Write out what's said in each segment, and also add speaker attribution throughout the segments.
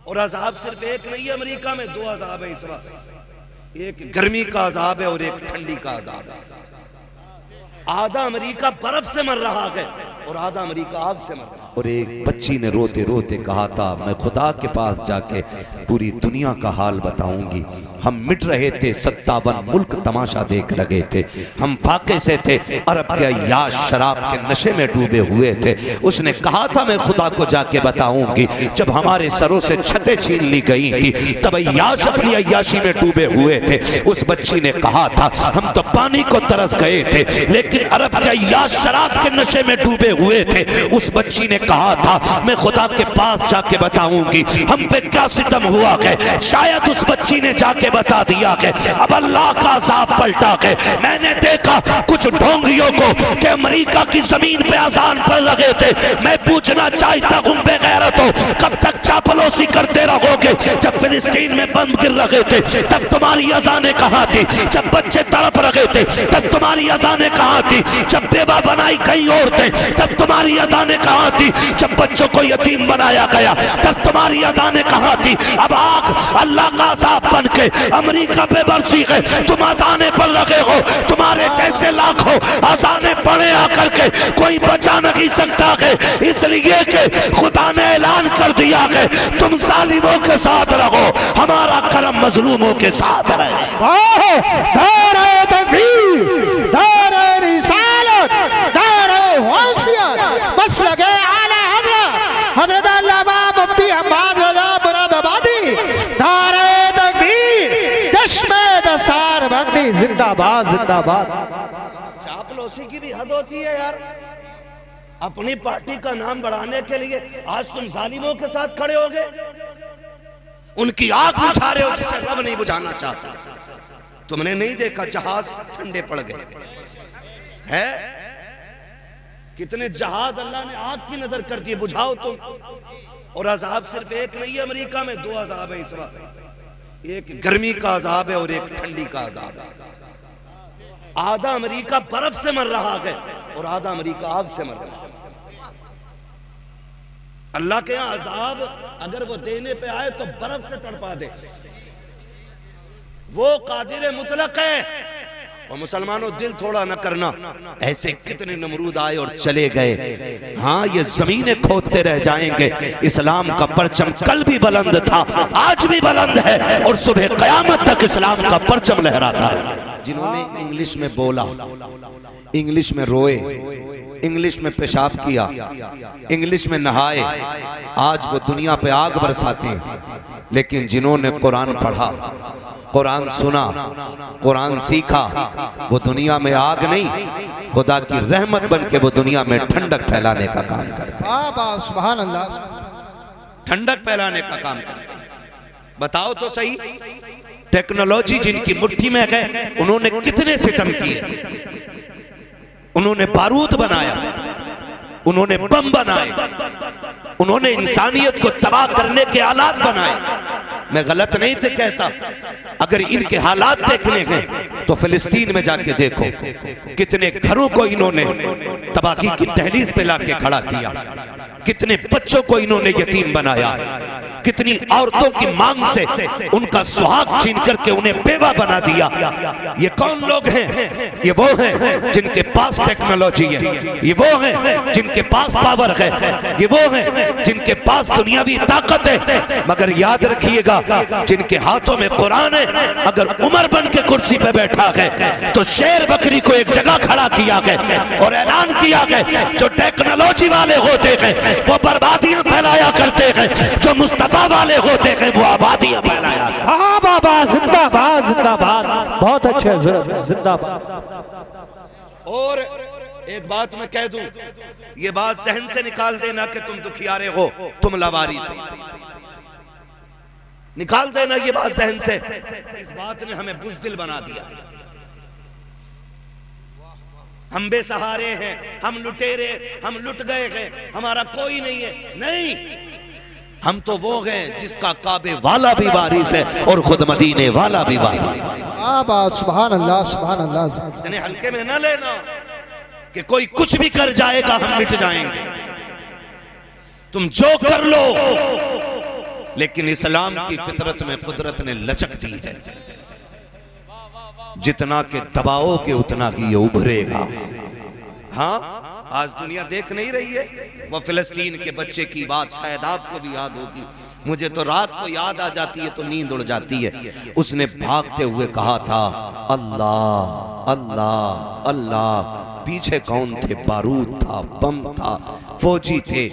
Speaker 1: और अजाब सिर्फ एक नहीं है, अमेरिका में 2 अजाब है इस वक्त। एक गर्मी का अजाब है और एक ठंडी का अजाब है। आधा अमेरिका बर्फ से मर रहा है और आधा अमेरिका आग से मर रहा है।
Speaker 2: और एक बच्ची ने रोते रोते कहा था, मैं खुदा के पास जाके पूरी दुनिया का हाल बताऊंगी। हम मिट रहे थे, 57 मुल्क तमाशा देख रहे थे, हम फाके से थे, अरब के अय्याश शराब के नशे में डूबे हुए थे। उसने कहा था मैं खुदा को जाके बताऊंगी। जब हमारे सरों से छतें छीन ली गई थी तब अय्याश अपनी अय्याशी में डूबे हुए थे। उस बच्ची ने कहा था हम तो पानी को तरस गए थे, लेकिन अरब के अय्याश शराब के नशे में डूबे हुए थे। उस बच्ची ने कहा था मैं खुदा के पास जाके बताऊंगी हम पे क्या सितम हुआ है। शायद उस बच्ची ने जाके बता दिया है। अब अल्लाह का अज़ाब पलटा है। मैंने देखा कुछ ढोंगियों को कि अमेरिका की जमीन पे अजान पढ़ रहे थे। मैं पूछना चाहता हूं बेगैरतो, कब तक चापलूसी करते रहोगे? जब फिलिस्तीन में बम गिर रहे थे तब तुम्हारी अजानें कहां थी? जब बच्चे तड़प रहे थे तब तुम्हारी अजानें कहां थी? जब बेवा बनाई कहीं और थे तब तुम्हारी अजानें कहां थी? जब बच्चों को यतीम बनाया गया तब तुम्हारी अजानें कहां थी? अब आग अल्लाह का अज़ाब बन के अमेरिका पे बरसी है। तुम अजानें पढ़ रहे हो, तुम्हारे जैसे लाखों अजानें पढ़े आकर के कोई बचा नहीं सकता है। इसलिए कि खुदा ने ऐलान कर दिया है तुम जालिमों के साथ रहो, हमारा करम मजलूमों के साथ रहे।
Speaker 3: बस लगे आला हज़रत अल्लामा मुफ्ती अब्बास मुरादाबादी, नारे तकबीर, चश्मे दस्तार बंदी, जिंदाबाद जिंदाबाद।
Speaker 1: चापलूसी की भी हद होती है यार। अपनी पार्टी का नाम बढ़ाने के लिए आज तुम जालिमों के साथ खड़े हो गए। उनकी आग बुझा रहे हो जिसे रब नहीं बुझाना चाहता। तुमने नहीं देखा जहाज ठंडे पड़ गए है? कितने जहाज अल्लाह ने आग की नजर कर दिए, बुझाओ तुम। और अजाब सिर्फ एक नहीं है, अमेरिका में 2 अजाब है इस वक्त। एक गर्मी का अजाब है और एक ठंडी का अजाब है। आधा अमेरिका बर्फ से मर रहा है और आधा अमेरिका आग से मर रहा है। अल्लाह के यहां अजाब अगर वो देने पे आए तो बर्फ से तड़पा दे। वो कादिर मुतलक है। और मुसलमानों दिल थोड़ा न करना, ऐसे कितने नमरूद आए और चले गए। हाँ, ये जमीनें खोदते रह जाएंगे। इस्लाम का परचम कल भी बुलंद था, आज भी बुलंद है और सुबह कयामत तक इस्लाम का परचम लहराता रहेगा। जिन्होंने इंग्लिश में बोला, इंग्लिश में रोए, इंग्लिश में पेशाब किया, इंग्लिश में नहाए, आज वो दुनिया पे आग बरसाते हैं। लेकिन जिन्होंने कुरान पढ़ा, कुरान सुना, कुरान सीखा, वो दुनिया में आग नहीं, खुदा की रहमत बन के वो दुनिया में ठंडक फैलाने का काम करते हैं।
Speaker 3: सुभान अल्लाह,
Speaker 2: ठंडक फैलाने का काम करते हैं। बताओ तो सही, टेक्नोलॉजी जिनकी मुट्ठी में है उन्होंने कितने सितम किए। उन्होंने बारूद बनाया, उन्होंने बम बनाए, उन्होंने इंसानियत को तबाह करने के आलात बनाए। मैं गलत नहीं थे कहता। अगर इनके हालात देखने हैं तो फिलिस्तीन में जाके देखो, कितने घरों को इन्होंने तबाही की दहलीज पे लाके खड़ा किया, कितने बच्चों को इन्होंने यतीम बनाया, कितनी औरतों की मांग से उनका सुहाग छीन करके उन्हें बेवा बना दिया। ये कौन लोग हैं? ये वो हैं जिनके पास टेक्नोलॉजी है, ये वो हैं जिनके पास पावर है, ये वो हैं जिनके पास दुनियावी ताकत है। मगर याद रखिएगा, जिनके हाथों में कुरान है, अगर उमर बन के कुर्सी पे बैठा है तो शेर बकरी को एक जगह खड़ा किया गया और ऐलान किया गया, जो टेक्नोलॉजी वाले होते हैं वो बर्बादियां फैलाया करते हैं, जो मुस्तफा वाले होते हैं वो आबादियां फैलाया करते हैं।
Speaker 3: हाँ बाबा, जिंदाबाद जिंदाबाद, बहुत अच्छे हज़रत, जिंदाबाद।
Speaker 1: और एक बात मैं कह दूं, ये बात जहन से निकाल देना कि तुम दुखियारे हो, तुम लावारिस हो, निकाल देना ये बात जहन से। इस बात ने हमें बुज़दिल बना दिया। हम बेसहारे हैं, हम लुटेरे, हम लुट गए हैं, हमारा कोई नहीं है। नहीं, हम तो वो हैं जिसका काबे वाला भी वारिस है और खुद मदीने वाला भी वारिस है।
Speaker 3: सुभान अल्लाह, सुभान अल्लाह।
Speaker 1: इतने हल्के में ना लेना कि कोई कुछ भी कर जाएगा हम मिट जाएंगे। तुम जो कर लो लेकिन इस्लाम की फितरत में कुदरत ने लचक दी है, जितना के दबाओगे उतना ही ये उभरेगा। हाँ, आज दुनिया देख नहीं रही है वो फिलिस्तीन के बच्चे की बात, शायद आपको भी याद होगी, मुझे तो रात को याद आ जाती है तो नींद उड़ जाती है। उसने भागते हुए कहा था अल्लाह अल्लाह अल्लाह। पीछे कौन थे? बारूद था, बम था, फौजी थे,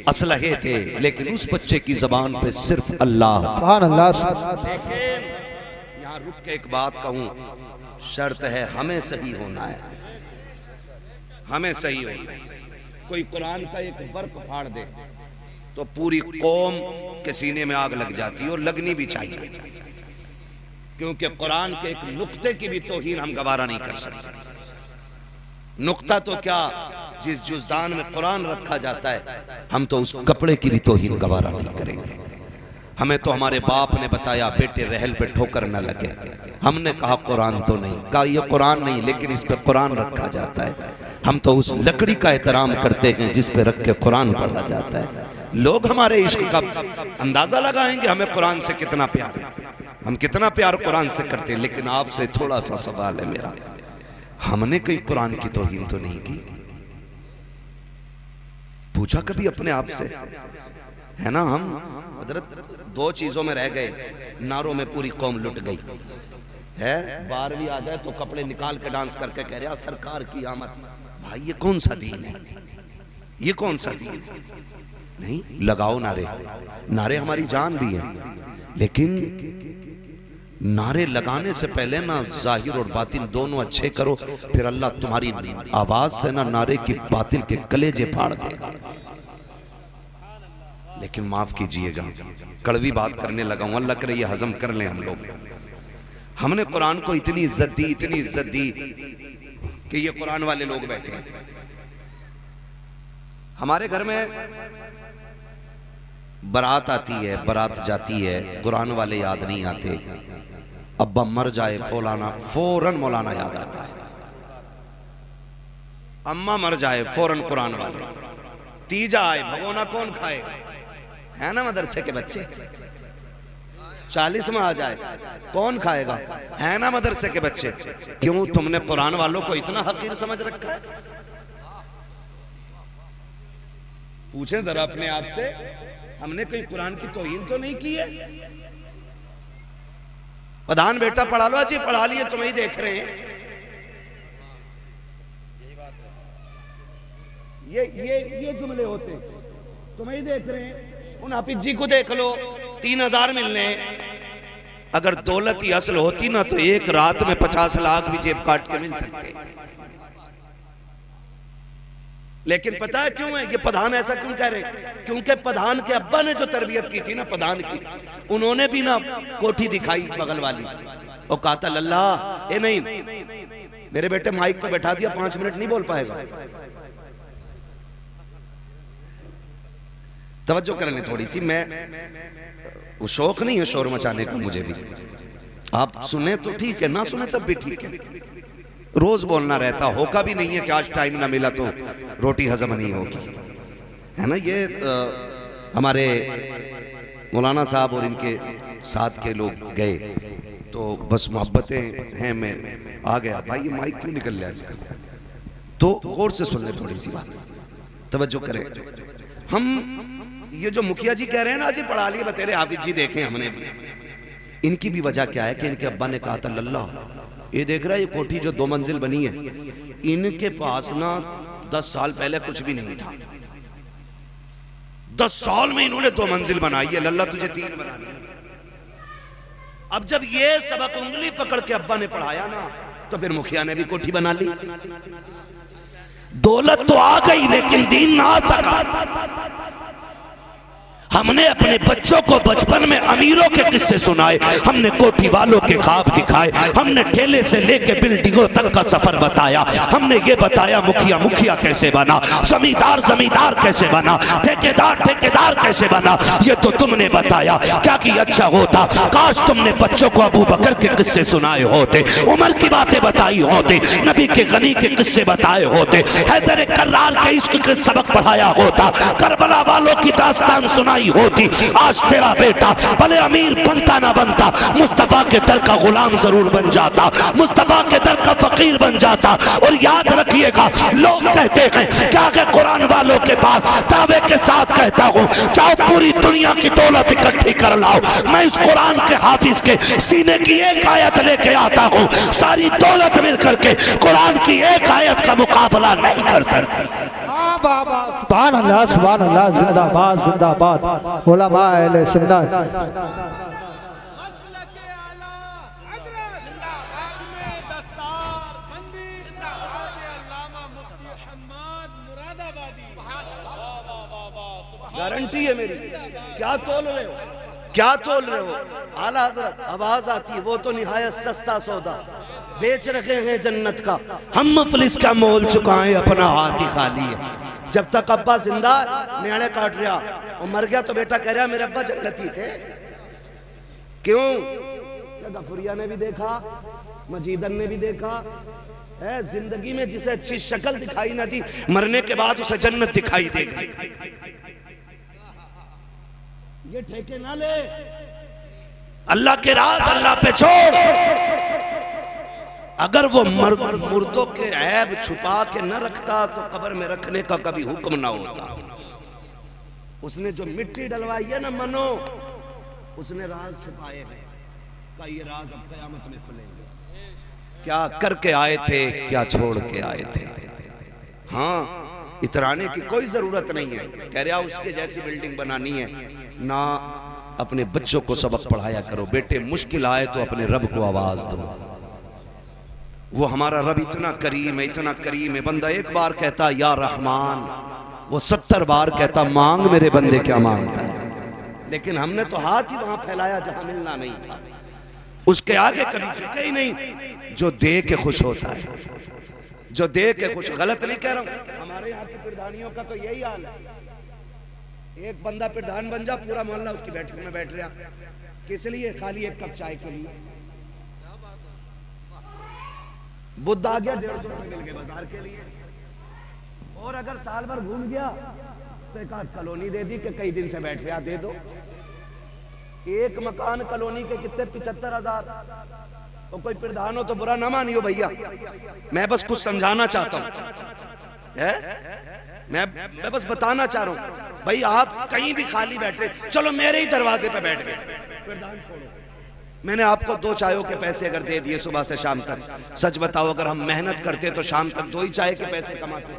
Speaker 1: असलहे थे, लेकिन उस बच्चे की जबान पे सिर्फ अल्लाह।
Speaker 3: सुभान अल्लाह।
Speaker 1: लेकिन यहाँ रुक के एक बात कहूं, शर्त है हमें सही होना है, हमें सही होना है। कोई कुरान का एक वर्क फाड़ दे तो पूरी कौम के सीने में आग लग जाती है, और लगनी भी चाहिए, क्योंकि कुरान के एक नुक्ते की भी तौहीन हम गवारा नहीं कर सकते। नुक्ता तो क्या, जिस जुज़दान में कुरान रखा जाता है, हम तो उस कपड़े की भी तौहीन गवारा नहीं करेंगे। हमें तो हमारे बाप ने बताया बेटे रहल पे ठोकर न लगे, हमने कहा कुरान तो नहीं, कहा ये कुरान नहीं, लेकिन इस पे कुरान रखा जाता है। हम तो उस लकड़ी का एहतराम करते हैं जिस पे रख के कुरान पढ़ा जाता है। लोग हमारे इश्क का अंदाजा लगाएंगे हमें कुरान से कितना प्यार है, हम कितना प्यार कुरान से करते हैं। लेकिन आपसे थोड़ा सा सवाल है मेरा, हमने कहीं कुरान की तौहीन तो नहीं की? पूछा कभी अपने आप से? है ना, हम हजरत दो चीजों में रह गए, नारों में पूरी कौम लुट गई है। 12वीं आ जाए तो कपड़े निकाल के डांस करके कह रहा सरकार की आमद। भाई ये कौन सा दीन है, ये कौन सा दीन है? नहीं, लगाओ नारे, नारे हमारी जान भी है, लेकिन नारे लगाने से पहले ना जाहिर और बातिन दोनों अच्छे करो, फिर अल्लाह तुम्हारी आवाज से ना नारे की बातिल के कलेजे फाड़ देगा। लेकिन माफ कीजिएगा, कड़वी बात करने लगा हूं, अल्लाह करे ये हजम कर लें हम लोग। हमने कुरान को इतनी इज्जत दी, इतनी इज्जत दी कि ये कुरान वाले लोग बैठे हैं हमारे घर में, बारात आती है, बारात जाती है, कुरान वाले याद नहीं आते। अब्बा मर जाए फौरन मौलाना याद आता है, अम्मा मर जाए फौरन कुरान वाले, तीजा आए भगोना कौन खाएगा, है ना मदरसे के बच्चे, 40वां आ जाए कौन खाएगा, है ना मदरसे के बच्चे। क्यों तुमने कुरान वालों को इतना हकीर समझ रखा है? पूछें जरा अपने आप से, हमने कोई कुरान की तौहीन तो नहीं की है? प्रधान बेटा पढ़ा लो जी, पढ़ा लिए, तुम्हें ही देख रहे हैं। ये जुमले होते, तुम्हें ही देख रहे हैं। उन हाफिज जी को देख लो, 3000 मिलने। अगर दौलत ही असल होती ना तो एक रात में 50 लाख भी जेब काट के मिल सकते। लेकिन पता है क्यों है ये प्रधान ऐसा क्यों कह रहे? क्योंकि प्रधान के अब्बा ने जो तरबियत की थी ना प्रधान की, उन्होंने भी ना कोठी दिखाई बगल वाली और कहा था लल्ला ए नहीं, मेरे बेटे माइक पे बैठा दिया, 5 मिनट नहीं बोल पाएगा। तवज्जो कर लें थोड़ी सी, मैं वो शौक नहीं है शोर मचाने का मुझे भी, आप सुने तो ठीक है, ना सुने तब भी ठीक है। रोज बोलना रहता, होगा भी नहीं है कि आज टाइम ना मिला तो रोटी हजम नहीं होगी, है ना। ये हमारे मौलाना साहब और इनके साथ के लोग गए तो बस मोहब्बतें हैं, मैं आ गया। भाई ये माइक क्यों निकल रहा है इसका? तो गौर से सुन ले थोड़ी सी बात, तवज्जो करें। हम ये जो मुखिया जी कह रहे हैं ना जी पढ़ा लिए बतेरे हाफिज जी, देखें हमने भी, इनकी भी वजह क्या है कि इनके अब्बा ने कहा था लल्ला ये देख रहा है ये कोठी जो 2 मंजिल बनी है, इनके पास ना 10 साल पहले कुछ भी नहीं था, 10 साल में इन्होंने 2 मंजिल बनाई है, लल्ला तुझे 3 बनानी। अब जब ये सबक उंगली पकड़ के अब्बा ने पढ़ाया ना तो फिर मुखिया ने भी कोठी बना ली। दौलत तो आ गई लेकिन दीन ना आ सका। हमने अपने बच्चों को बचपन में अमीरों के किस्से सुनाए, हमने कोठी वालों के ख्वाब दिखाए, हमने ठेले से लेके बिल्डिंगों तक का सफर बताया, हमने ये बताया मुखिया मुखिया कैसे बना, जमींदार जमींदार कैसे बना, ठेकेदार ठेकेदार कैसे बना, ये तो तुमने बताया। क्या कि अच्छा होता काश तुमने बच्चों को अबू बकर के किस्से सुनाए होते, उमर की बातें बताई होते, नबी के गनी के किस्से बताए होते, हैदर कर्रार के इश्क के सबक पढ़ाया होता, करबला वालों की दास्तान सुनाई
Speaker 2: नहीं होती। आज तेरा बेटा भले अमीर बनता ना बनता, मुस्तफा के दर का गुलाम जरूर बन जाता, मुस्तफा के दर का फकीर बन जाता। और याद रखिएगा, लोग कहते हैं क्या कि कुरान वालों के पास दावे के साथ कहता हूँ, जाओ पूरी दुनिया की दौलत इकट्ठी कर लाओ, मैं इस कुरान के हाफिज के सीने की एक आयत लेके आता हूँ, सारी दौलत मिलकर के कुरान की एक आयत का मुकाबला नहीं कर सकती।
Speaker 3: सुभान अल्लाह, सुभान अल्लाह, जिंदाबाद जिंदाबाद उलमा अहले सुन्नत।
Speaker 1: गारंटी है मेरी। क्या तोल रहे हो, क्या तोल रहे हो? आला हजरत आवाज आती है, वो तो निहायत सस्ता सौदा बेच रखे हैं जन्नत का, हम मुफलिस का मोल चुकाएं, अपना हाथ ही खाली है। जब तक अब्बा जिंदा न्याणे काट रहा, और मर गया तो बेटा कह रहा मेरे अब्बा जन्नती थे। क्यों? गफुरिया ने भी देखा, मजीदन ने भी देखा है, जिंदगी में जिसे अच्छी शक्ल दिखाई ना दी, मरने के बाद उसे जन्नत दिखाई देगी। ये ठेके ना ले, अल्लाह के राज अल्लाह पे छोड़। अगर वो मुर्दों के ऐब छुपा के न रखता तो कब्र में रखने का कभी हुक्म ना होता। उसने जो मिट्टी डलवाई है ना मनो, उसने राज छुपाए हैं, का ये राज अब कयामत में खुलेंगे।
Speaker 2: क्या करके आए थे, क्या छोड़ के आए थे।
Speaker 1: हाँ, इतराने की कोई जरूरत नहीं है। कह रहा उसके जैसी बिल्डिंग बनानी है ना,
Speaker 2: अपने बच्चों को सबक पढ़ाया करो। बेटे मुश्किल आए तो अपने रब को आवाज दो।
Speaker 1: वो हमारा रब इतना करीम है, इतना करीम है। बंदा एक बार कहता या रहमान,
Speaker 2: वो 70 बार कहता मांग मेरे बंदे क्या मांगता है।
Speaker 1: लेकिन हमने तो हाथ ही वहां फैलाया जहां मिलना नहीं था, उसके आगे कभी झुके ही नहीं।
Speaker 2: जो दे के खुश होता है,
Speaker 1: जो दे के खुश, गलत नहीं कह रहा हूं, हमारे यहाँ के प्रधानियों का तो यही हाल है। एक बंदा प्रधान बन जा, पूरा मोहल्ला उसकी बैठक में बैठ रहा, किस लिए? खाली एक कप चाय के लिए। बुद्ध आ गया, 150 रुपए मिल गए बाजार के लिए। और अगर साल भर घूम गया तो एक आध कॉलोनी दे दी कि कई दिन से बैठ रहा, दे दो। एक मकान कॉलोनी के कितने? 75,000। और कोई प्रधान हो तो बुरा ना मानियो भैया, मैं बस कुछ समझाना चाहता हूं, मैं बस बताना चाह रहा हूं भाई, आप कहीं भी खाली बैठे, चलो मेरे ही दरवाजे पे बैठ गए, प्रधान छोड़ो। मैंने आपको 2 चायों के पैसे अगर दे दिए सुबह से शाम तक, सच बताओ अगर हम मेहनत करते तो शाम तक 2 ही चाय के पैसे कमाते।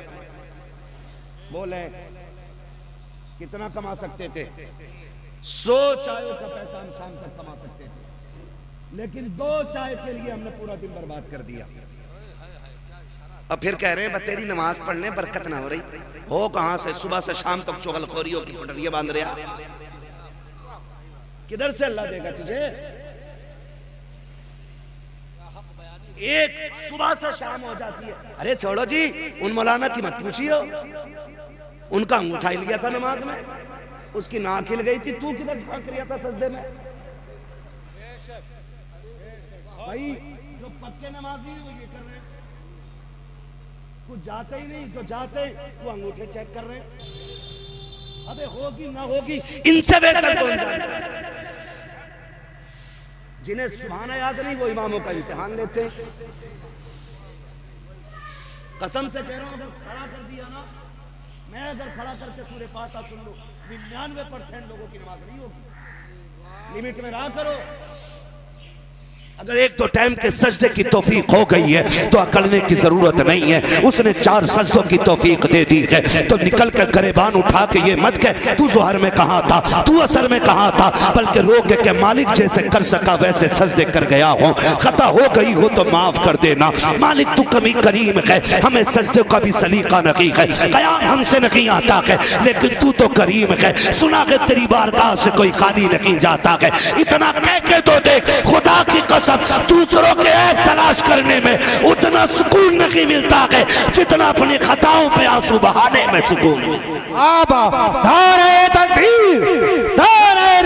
Speaker 1: बोले कितना कमा सकते थे? 100 चायों का पैसा हम शाम तक कमा सकते थे, लेकिन 2 चाय के लिए हमने पूरा दिन बर्बाद कर दिया। अब फिर कह रहे हैं तेरी नमाज पढ़ने बरकत ना हो रही हो। कहां से? सुबह से शाम तक चुगलखोरियों की पटरियां बांध रहा, किधर से अल्लाह देगा तुझे? एक सुबह से शाम हो जाती है। अरे छोड़ो जी, उन मौलाना की मत पूछियो, उनका अंगूठा ही लिया था नमाज में, उसकी नाक हिल गई थी, तू किधर झांक रहा था सजदे में? भाई जो पक्के नमाजी वो ये कर रहे हैं, कुछ जाते ही नहीं, जो जाते वो अंगूठे चेक कर रहे हैं। अबे होगी ना होगी, इनसे बेहतर कौन जाने? जिन्हें सुभान याद नहीं वो इमामों का इम्तिहान लेते हैं। कसम से कह रहा हूं, अगर खड़ा कर दिया ना, मैं अगर खड़ा करके सूरह फातिहा सुन लूं, 99% लोगों की नमाज नहीं होगी। लिमिट में रहा करो।
Speaker 2: अगर 1-2 टाइम के सजदे की तौफीक हो गई है तो अकड़ने की जरूरत नहीं है। उसने 4 सजदों की तौफीक दे दी है तो निकल कर गरेबान उठा के ये मत कह तू ज़ोहर में कहाँ था, तू असर में कहाँ था, बल्कि रोक के मालिक जैसे कर सका वैसे सजदे कर गया हो। खता हो गई हो तो माफ कर देना मालिक, तू कमी करीम है, हमें सजदे का भी सलीका नहीं है, कयाम हमसे नहीं आता है, लेकिन तू तो करीम है, सुना के तेरी बारगाह से कोई खाली नहीं जाता है। इतना कह के तो देख, खुदा की दूसरों के ऐब तलाश करने में उतना सुकून नहीं मिलता है जितना अपनी खताओं पे आंसू बहाने में सुकून मिलता है।